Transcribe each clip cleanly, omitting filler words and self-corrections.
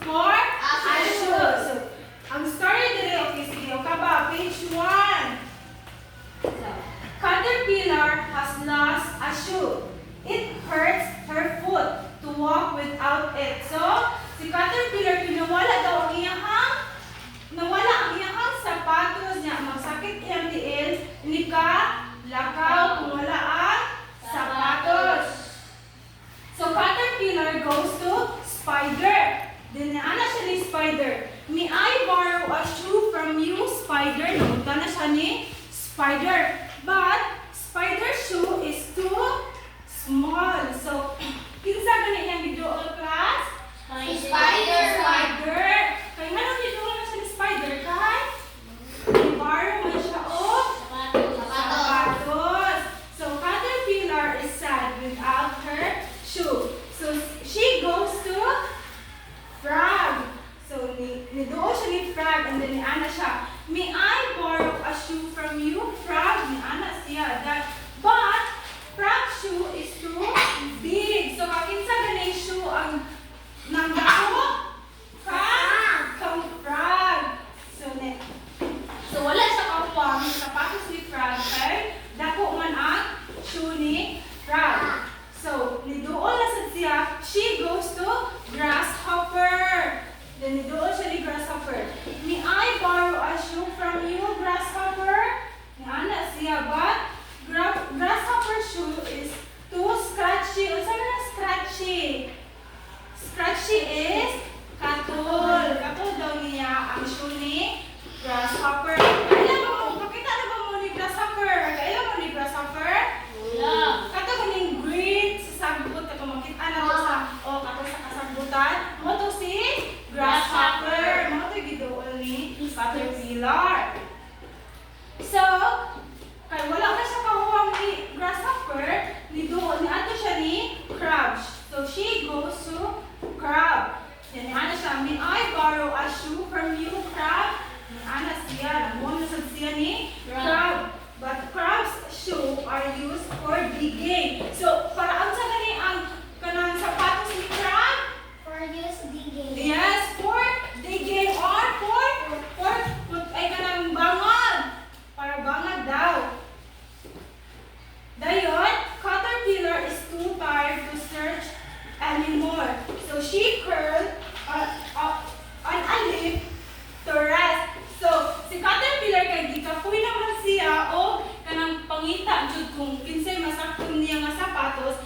for a shoe. So, ang story dito, okay, sige, o ka ba? Page 1. So, Caterpillar has lost a shoe. It hurts her foot to walk without it. So, si Caterpillar, pinawala daw ang iyang sapatos niya. Magsakit iyang tiil, hindi ka lakaw kung wala ang sapatos. So, Caterpillar goes to Spider. Dinaan na siya ni Spider. May I borrow a shoe from you, Spider? Namunta na siya ni Spider. But, Spider's shoe is too small. So, kinsa gani iyang video class? Spider. Spider. Kaya nga nang video na siya ni Spider, kahit i-borrow man siya o sapatos. So, Caterpillar is sad without her shoe. So, she goes to Frog. So, nidoon siya ni Frog and then ni Ana siya. May I borrow a shoe from you, Frog? Ni Ana siya. But, Frog's shoe is too big. So, kakinsa ganay shoe ang nangdako? Kang Frog. So, wala siya kapwang sapatos ni Frog. Okay? Dako man ang shoe ni Frog. So, nidoon na sad siya. She goes to Grasshopper. Then, nidoon siya ni Grasshopper. May I borrow a shoe from you, Grasshopper? Ni Ana siya. But, Grasshopper's shoe is too scratchy. Ano sabi na scratchy? Scratchy is katol. Katol daw niya ang shoe ni Grasshopper. Kailan mo? Pakita na ba mo ni Grasshopper? Kailan mo ni Grasshopper? Kato ko ning green sa sagbut. Kato makita na ko sa kato sa kasagbutan. Mo to si Grasshopper. Mo to gidoon ni Caterpillar. So, kay wala na siya kahuwang ni Grasshopper, ni ato siya ni Crab. So, she goes to Crab. Yan, ano siya, may I borrow a shoe from you, Crab? Ana siya, namuha na siya ni Crab. But Crab's shoe are used for digging. So, para ang sa gani ang kanang sapatos ni Crab? For use digging. Yes, for digging or for ay kanang bangag. Para bangag daw. Dayon, Caterpillar is too tired to search anymore. So she curled on a leaf to rest. So, si Caterpillar kay gikapoy naman siya o kanang pangita jud kung kinsay masakton niya nga sapatos,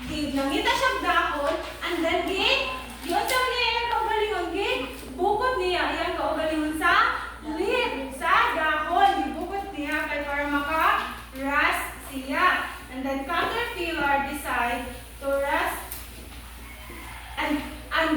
nangita siya dahon and then yun sa niya yung kaugalingon, bukod niya yung kaugalingon sa leaf, sa dahon, bukod niya kay para maka-rest siya. And then Caterpillar decide to rest and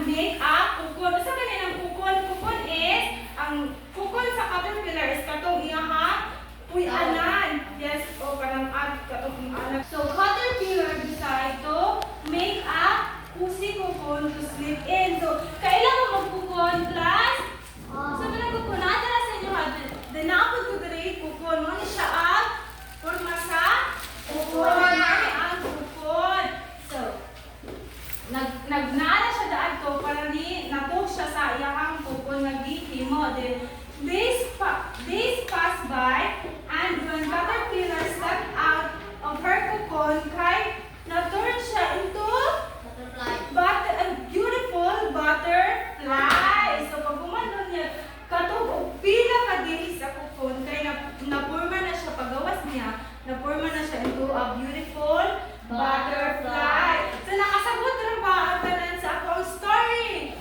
make a kukon. Sa kanilang kukon? Kukon is, ang kukon sa Caterpillar is katong iyaha puy-anan. Yes, o parang katong anak. So Caterpillar decide to make a pusi kukon to sleep in. So, kailan mo magkukon, class? So, pinagkukon natin na sa inyo ha. Dinapod ko diri kukon. Ano siya ang forma sa kukon. Ano ang kukon. So, nagnala siya daan to para natog siya sa iyahang kukon nagihimo. Then, days pass by and when Caterpillar stepped out of her kukon, na-turn siya into a beautiful butterfly. So, pag umano niya, katog pila ka dili sa kukon, kaya napurma na siya, pagawas niya, napurma na siya into a beautiful butterfly. So, nakasagot na ba ang tanan sa akong story?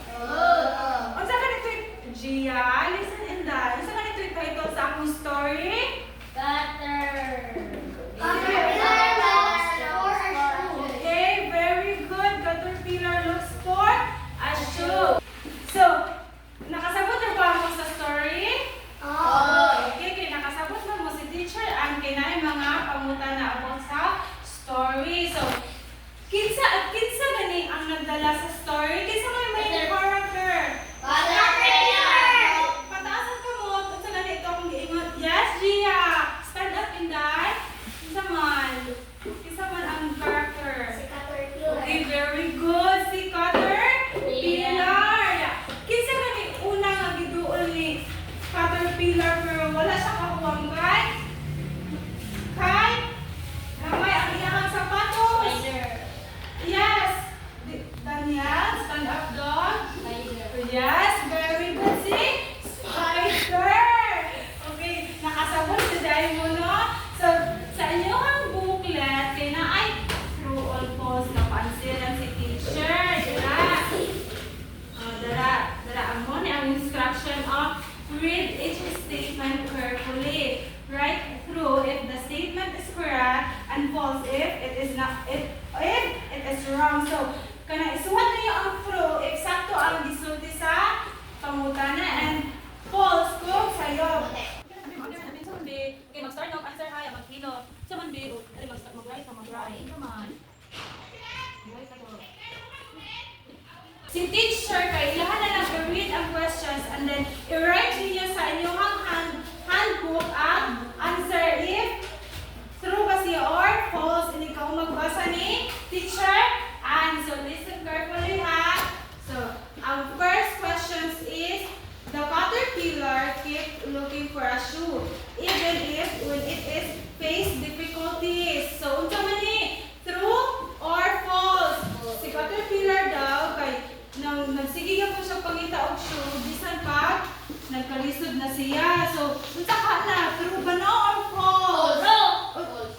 Ang sa kanito, Gia, listen and pangutana and false kung sayo. Okay, mag-start ng answer ha, mag-hino. Sa man be, dali mag-start mag-write ka, mag-write. Come on. Write ka to. Si teacher kay ilahan na nag-read ang questions and then i-write ninyo sa inyong handbook ang answer if true ba siya or false. Hindi ka magbasa ni teacher. And so listen carefully ha. So, ang first questions is the caterpillar keep looking for a shoe even if when it is face difficulties. So, unsa man ni? True or false? Si caterpillar daw kay nang nagsige po siya pangita og shoe bisan pag nagkalisod na siya. So, unsa ka na? True ba no or false?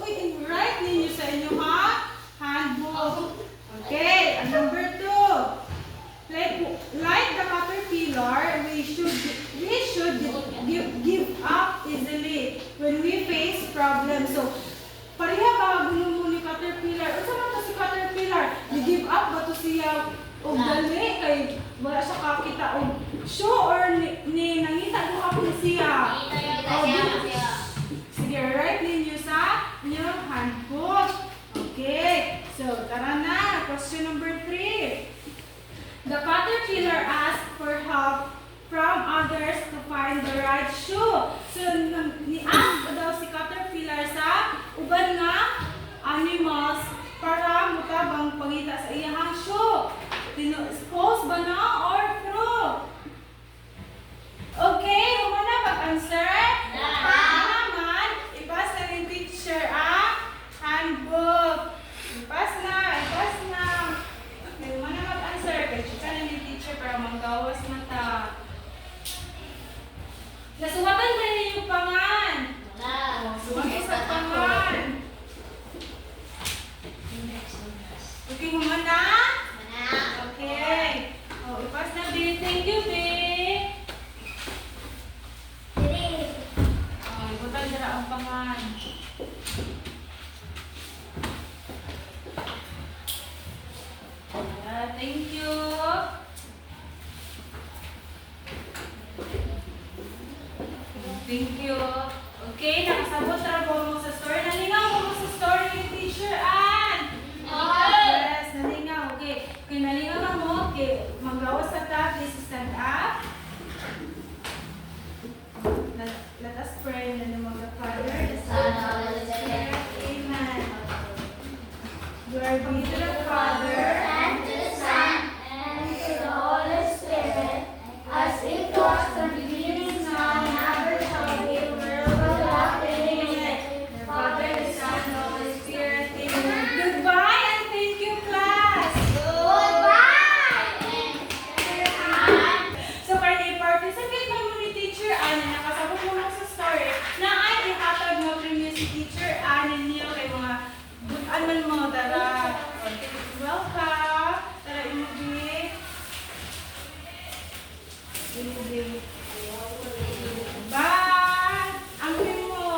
Uy, write ninyo sa inyo ha? Handbook. Okay, and number 2. Like the caterpillar, we should give up easily when we face problems. So, pareha ba gusto mo ni caterpillar? Unsa man to si caterpillar? Give up ba to siya og dali kay wala siya kakita og shoe or ni nangita ko ako ni siya? Sige, write ninyo sa inyong handbook. Okay, so tara na. Question number 3. The caterpillar asked for help from others to find the right shoe. So, ni-ask daw si caterpillar sa uban nga animals para mutabang pangita sa iyang shoe. False ba na or true? Okay, humana mag-answer? Naman, ipas na ni teacher ang handbook. Ipas na. Okay, humana mag-answer. Kaya chika na ni teacher para manggawas na ta. Nasuwatan ba niyo yung pangan? Sumagay sa pangan. Okay, humana? Okay. Oh, ipas na, B. Thank you, B. Oh, ibutan dira ang pangan. Yeah, thank you. Thank you. Okay, nakasabot ra po mo sa story. Nalingaw mo sa story ni Teacher Ann. Yes, nalingaw. Okay. Okay, nalingaw na mo. Okay, magawas sa ta. Please stand up. Let us pray in the name of the Father, the Son, and the Spirit. Amen. Glory be to the Father, And to the Son, and to the Holy Spirit, as it was from the beginning, now, and ever shall be, world without end. the Father, the Son, and the Holy Spirit. Amen. Goodbye and thank you, class. So, kaya i-participate mo ni Teacher Ann na nakasabot mo lang sa story na ay ihatag mo premium si Teacher Ann and niyo kay mga butan man mo. Tara. Welcome. Tara, imubi. Bye. Ang mo.